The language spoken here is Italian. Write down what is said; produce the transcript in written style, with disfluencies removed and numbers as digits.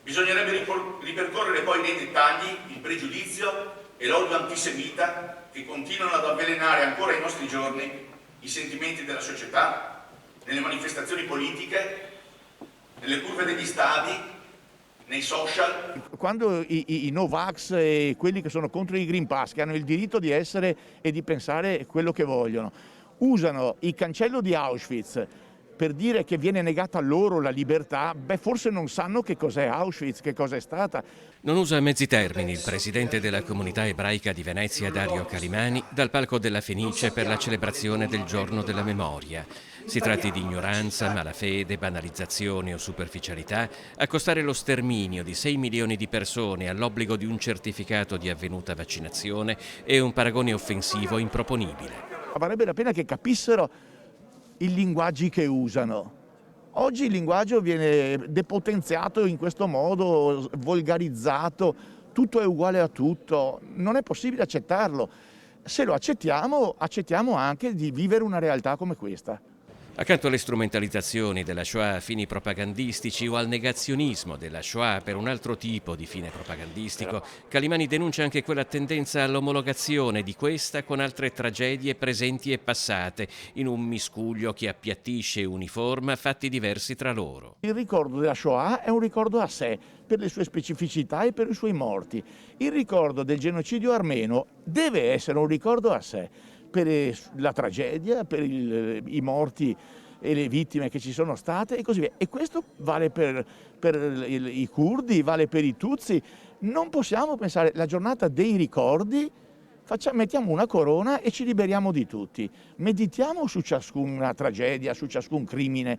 Bisognerebbe ripercorrere poi nei dettagli il pregiudizio e l'odio antisemita che continuano ad avvelenare ancora ai nostri giorni i sentimenti della società, nelle manifestazioni politiche, nelle curve degli stadi, nei social. Quando i Novax e quelli che sono contro i Green Pass, che hanno il diritto di essere e di pensare quello che vogliono, usano il cancello di Auschwitz per dire che viene negata loro la libertà, forse non sanno che cos'è Auschwitz, che cosa è stata. Non usa mezzi termini il presidente della comunità ebraica di Venezia, Dario Calimani, dal palco della Fenice per la celebrazione del Giorno della Memoria. Si tratti di ignoranza, malafede, banalizzazione o superficialità, accostare lo sterminio di 6 milioni di persone all'obbligo di un certificato di avvenuta vaccinazione è un paragone offensivo improponibile. Varrebbe la pena che capissero i linguaggi che usano. Oggi il linguaggio viene depotenziato in questo modo, volgarizzato, tutto è uguale a tutto, non è possibile accettarlo. Se lo accettiamo, accettiamo anche di vivere una realtà come questa. Accanto alle strumentalizzazioni della Shoah a fini propagandistici o al negazionismo della Shoah per un altro tipo di fine propagandistico, Calimani denuncia anche quella tendenza all'omologazione di questa con altre tragedie presenti e passate, in un miscuglio che appiattisce e uniforma fatti diversi tra loro. Il ricordo della Shoah è un ricordo a sé, per le sue specificità e per i suoi morti. Il ricordo del genocidio armeno deve essere un ricordo a sé, per la tragedia, per i morti e le vittime che ci sono state e così via. E questo vale per i curdi, vale per i tutsi. Non possiamo pensare la giornata dei ricordi, mettiamo una corona e ci liberiamo di tutti. Meditiamo su ciascuna tragedia, su ciascun crimine.